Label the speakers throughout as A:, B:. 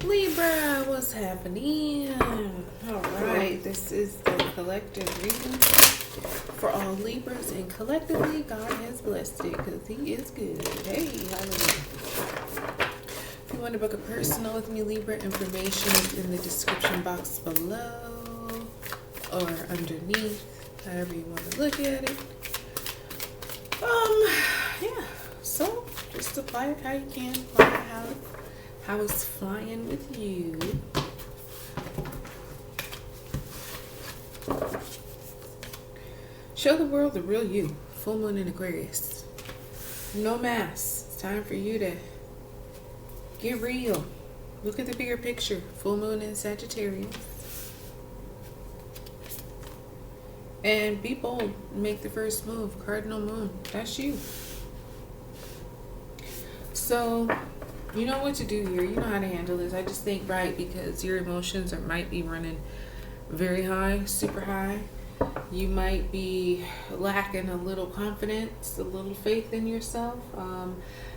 A: Libra, what's happening? Alright, this is the collective reading for all Libras, and collectively God has blessed it because He is good. Hey, hallelujah. If you want to book a personal with me, Libra, information is in the description box below or underneath, however you want to look at it. Yeah, so just apply it how you can, apply it how it's flying with you. Show the world the real you. Full moon in Aquarius. No mask. It's time for you to get real. Look at the bigger picture. Full moon in Sagittarius. And be bold. Make the first move. Cardinal moon. That's you. So you know what to do here. You know how to handle this. I just think because your emotions might be running very high, super high. You might be lacking a little confidence, a little faith in yourself.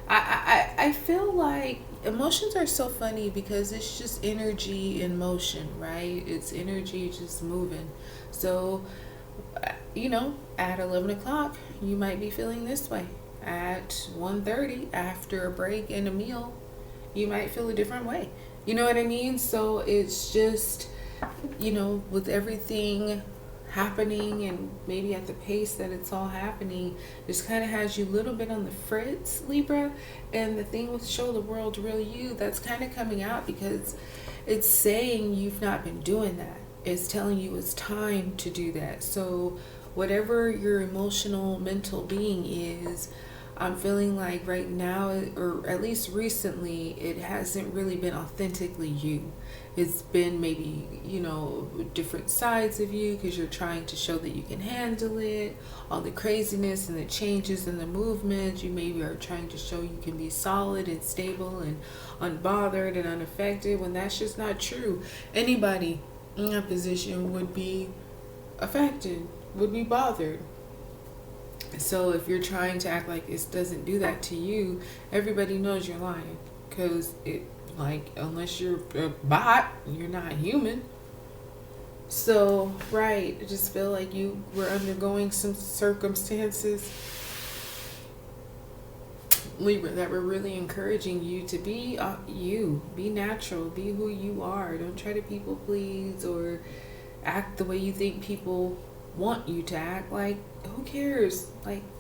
A: I feel like emotions are so funny because it's just energy in motion, right? It's energy just moving. So, at 11 o'clock, you might be feeling this way. At 1:30, after a break and a meal, you might feel a different way. You know what I mean? So it's just, with everything happening and maybe at the pace that it's all happening, just kind of has you a little bit on the fritz, Libra. And the thing with show the world real you, that's kind of coming out because it's saying you've not been doing that. It's telling you it's time to do that. So whatever your emotional, mental being is, I'm feeling like right now, or at least recently, it hasn't really been authentically you. It's been maybe, different sides of you because you're trying to show that you can handle it. All the craziness and the changes and the movements. You maybe are trying to show you can be solid and stable and unbothered and unaffected when that's just not true. Anybody in that position would be affected, would be bothered. So if you're trying to act like it doesn't do that to you, everybody knows you're lying. Because unless you're a bot, you're not human. So, I just feel like you were undergoing some circumstances, Libra, that were really encouraging you to be you. Be natural. Be who you are. Don't try to people please or act the way you think people want you to act. Who cares?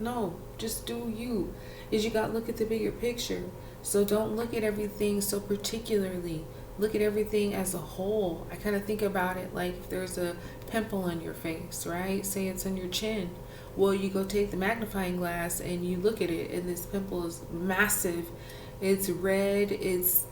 A: No, just do you. You got to look at the bigger picture. So don't look at everything so particularly. Look at everything as a whole. I kind of think about it like if there's a pimple on your face, right? Say it's on your chin. Well, you go take the magnifying glass and you look at it, and this pimple is massive. It's red. It's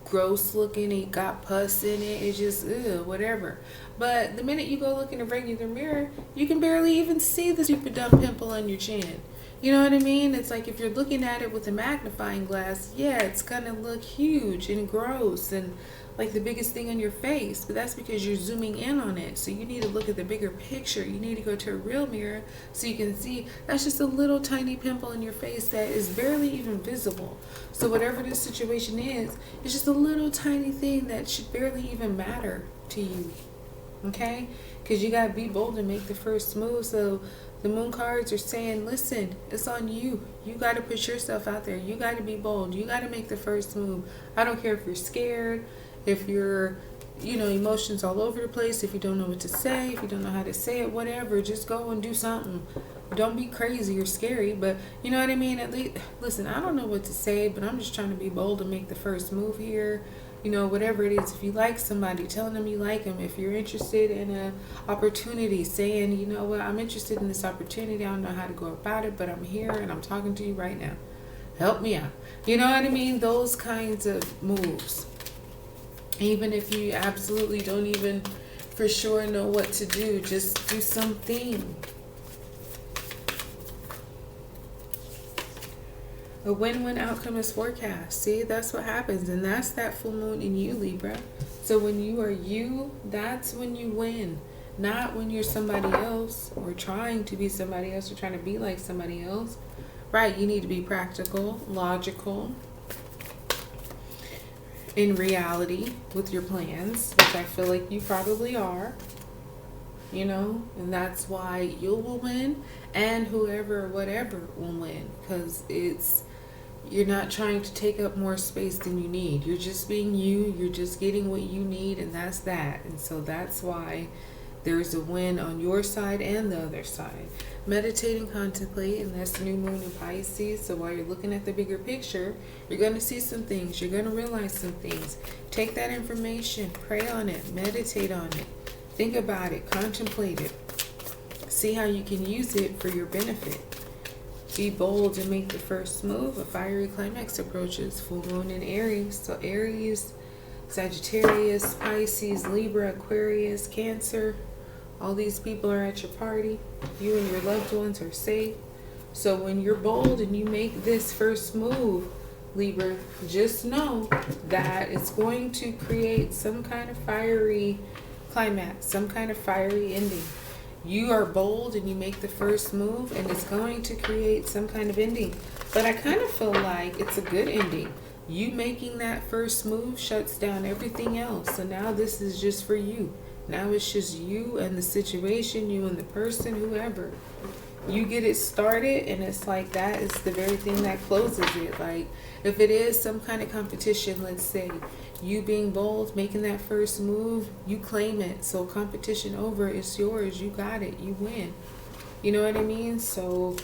A: gross looking. It got pus in it. It's just whatever. But the minute you go look in a regular mirror, you can barely even see the stupid dumb pimple on your chin. You know what I mean? It's like if you're looking at it with a magnifying glass, yeah, it's gonna look huge and gross and like the biggest thing on your face. But that's because you're zooming in on it. So you need to look at the bigger picture. You need to go to a real mirror so you can see that's just a little tiny pimple in your face that is barely even visible. So whatever this situation is, it's just a little tiny thing that should barely even matter to you. Okay? Because you got to be bold and make the first move. So the moon cards are saying, listen, it's on you. You got to put yourself out there. You got to be bold. You got to make the first move. I don't care if you're scared, if you're, emotions all over the place, if you don't know what to say, if you don't know how to say it, whatever, just go and do something. Don't be crazy or scary, but you know what I mean? At least, listen, I don't know what to say, but I'm just trying to be bold and make the first move here. Whatever it is, if you like somebody, telling them you like them. If you're interested in an opportunity, saying, you know what, I'm interested in this opportunity. I don't know how to go about it, but I'm here and I'm talking to you right now. Help me out. You know what I mean? Those kinds of moves. Even if you absolutely don't even for sure know what to do, just do something. A win-win outcome is forecast. See, that's what happens. And that's that full moon in you, Libra. So when you are you, that's when you win. Not when you're somebody else or trying to be somebody else or trying to be like somebody else. Right, you need to be practical, logical. in reality with your plans, which I feel like you probably are, you know, and that's why you will win, and whoever, whatever will win, because you're not trying to take up more space than you need. You're just being you. You're just getting what you need, and that's that. And so that's why there's a win on your side and the other side. Meditate and contemplate, and that's new moon in Pisces. So while you're looking at the bigger picture, you're going to see some things. You're going to realize some things. Take that information, pray on it, meditate on it, think about it, contemplate it. See how you can use it for your benefit. Be bold and make the first move. A fiery climax approaches. Full moon in Aries. So Aries, Sagittarius, Pisces, Libra, Aquarius, Cancer. All these people are at your party. You and your loved ones are safe. So when you're bold and you make this first move, Libra, just know that it's going to create some kind of fiery climax, some kind of fiery ending. You are bold and you make the first move, and it's going to create some kind of ending. But I kind of feel like it's a good ending. You making that first move shuts down everything else. So now this is just for you. Now it's just you and the situation, you and the person, whoever. You get it started, and it's like that is the very thing that closes it. Like if it is some kind of competition, let's say, you being bold, making that first move, you claim it. So competition over, it's yours. You got it. You win. You know what I mean? So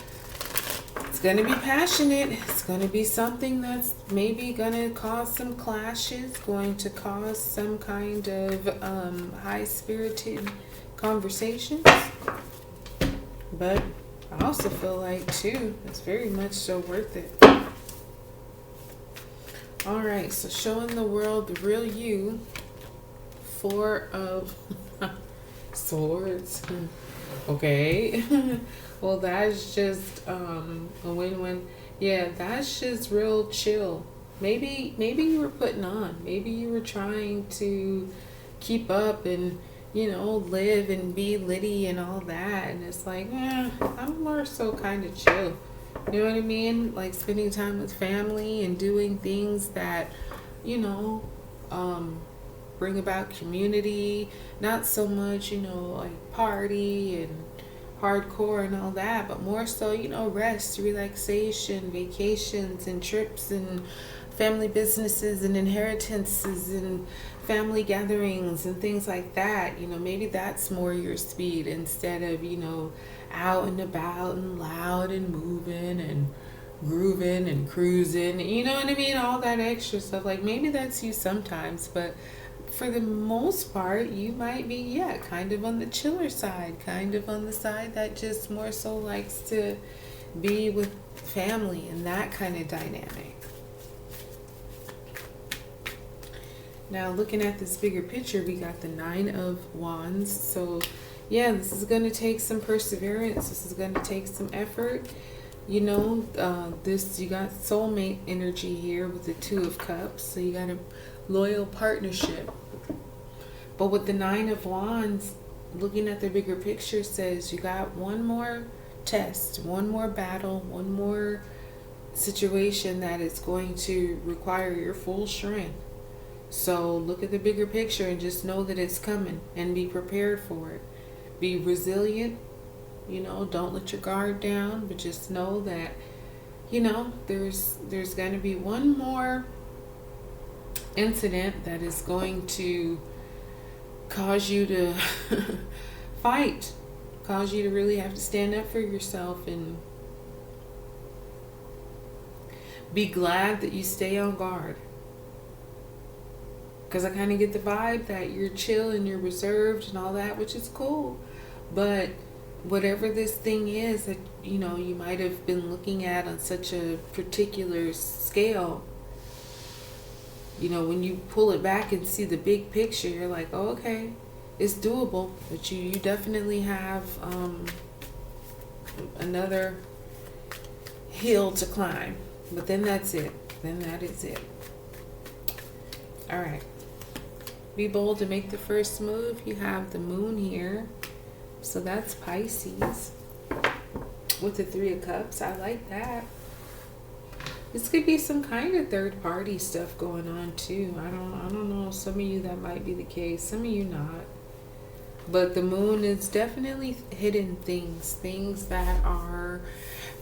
A: it's going to be passionate. It's going to be something that's maybe going to cause some clashes, going to cause some kind of high-spirited conversations. But I also feel like, too, it's very much so worth it. All right, so showing the world the real you. 4 of Swords. Okay. Well, that's just a win-win. Yeah, that's just real chill. Maybe you were putting on. Maybe you were trying to keep up and, you know, live and be litty and all that. And it's like, I'm more so kind of chill. You know what I mean? Like spending time with family and doing things that, you know, bring about community. Not so much, you know, like party and hardcore and all that, but more so, you know, rest, relaxation, vacations and trips and family businesses and inheritances and family gatherings and things like that. You know, maybe that's more your speed instead of, you know, out and about and loud and moving and grooving and cruising, you know what I mean, all that extra stuff. Like maybe that's you sometimes, but for the most part you might be kind of on the chiller side, kind of on the side that just more so likes to be with family and that kind of dynamic. Now looking at this bigger picture, we got the 9 of Wands. So yeah, this is going to take some perseverance. This is going to take some effort. You know, you got soulmate energy here with the 2 of Cups. So you got a loyal partnership. But with the 9 of Wands, looking at the bigger picture, says you got one more test, one more battle, one more situation that is going to require your full strength. So look at the bigger picture and just know that it's coming and be prepared for it. Be resilient, you know, don't let your guard down, but just know that, you know, there's going to be one more incident that is going to cause you to fight, cause you to really have to stand up for yourself and be glad that you stay on guard. Because I kind of get the vibe that you're chill and you're reserved and all that, which is cool. But whatever this thing is that, you know, you might have been looking at on such a particular scale, you know, when you pull it back and see the big picture, you're like, oh, okay, it's doable. But you definitely have another hill to climb. But then that's it. Then that is it. All right. Be bold to make the first move. You have the moon here. So that's Pisces with the 3 of Cups. I like that. This could be some kind of third party stuff going on too. I don't know. Some of you that might be the case. Some of you not. But the moon is definitely hidden things that are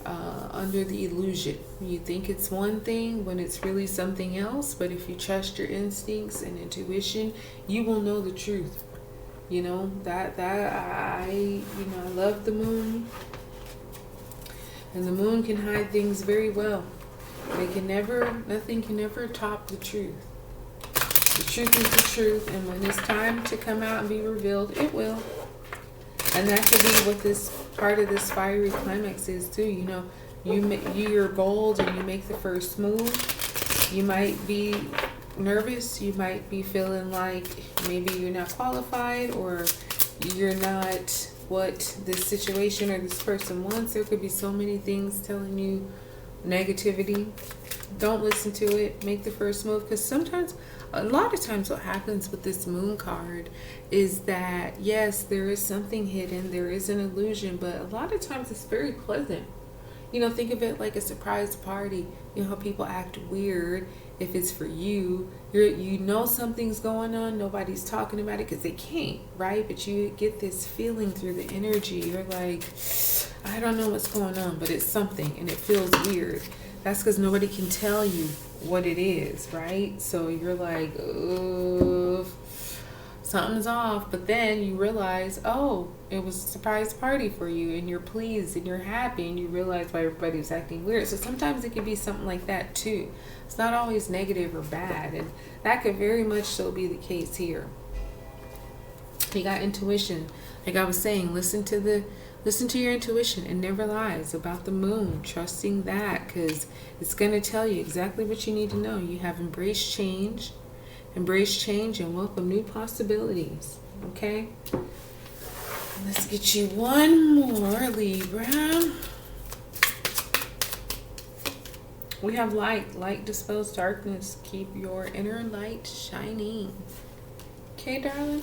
A: under the illusion. You think it's one thing when it's really something else. But if you trust your instincts and intuition, you will know the truth. You know, I love the moon. And the moon can hide things very well. Nothing can never top the truth. The truth is the truth, and when it's time to come out and be revealed, it will. And that could be what this part of this fiery climax is too. You know, you're bold and you make the first move. You might be nervous. You might be feeling like maybe you're not qualified or you're not what this situation or this person wants. There could be so many things telling you negativity. Don't listen to it. Make the first move, because a lot of times what happens with this moon card is that yes, there is something hidden, there is an illusion, but a lot of times it's very pleasant. You know, think of it like a surprise party. You know how people act weird if it's for you. You know something's going on, nobody's talking about it because they can't, right? But you get this feeling through the energy. You're like, I don't know what's going on, but it's something and it feels weird. That's because nobody can tell you what it is, right? So you're like, something's off. But then you realize, oh, it was a surprise party for you, and you're pleased and you're happy, and you realize why everybody's acting weird. So sometimes it can be something like that too. It's not always negative or bad, and that could very much so be the case here. You got intuition. Like I was saying, listen to your intuition. It never lies about the moon. Trusting that, because it's going to tell you exactly what you need to know. You have embraced change and welcome new possibilities. Okay? Let's get you one more, Libra. We have light. Light dispels darkness. Keep your inner light shining. Okay, darling?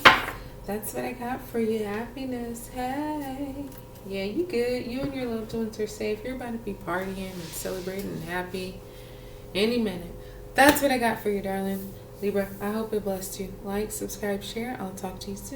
A: That's what I got for you. Happiness. Hey. Yeah, you good. You and your loved ones are safe. You're about to be partying and celebrating and happy any minute. That's what I got for you, darling. Libra, I hope it blessed you. Like, subscribe, share. I'll talk to you soon.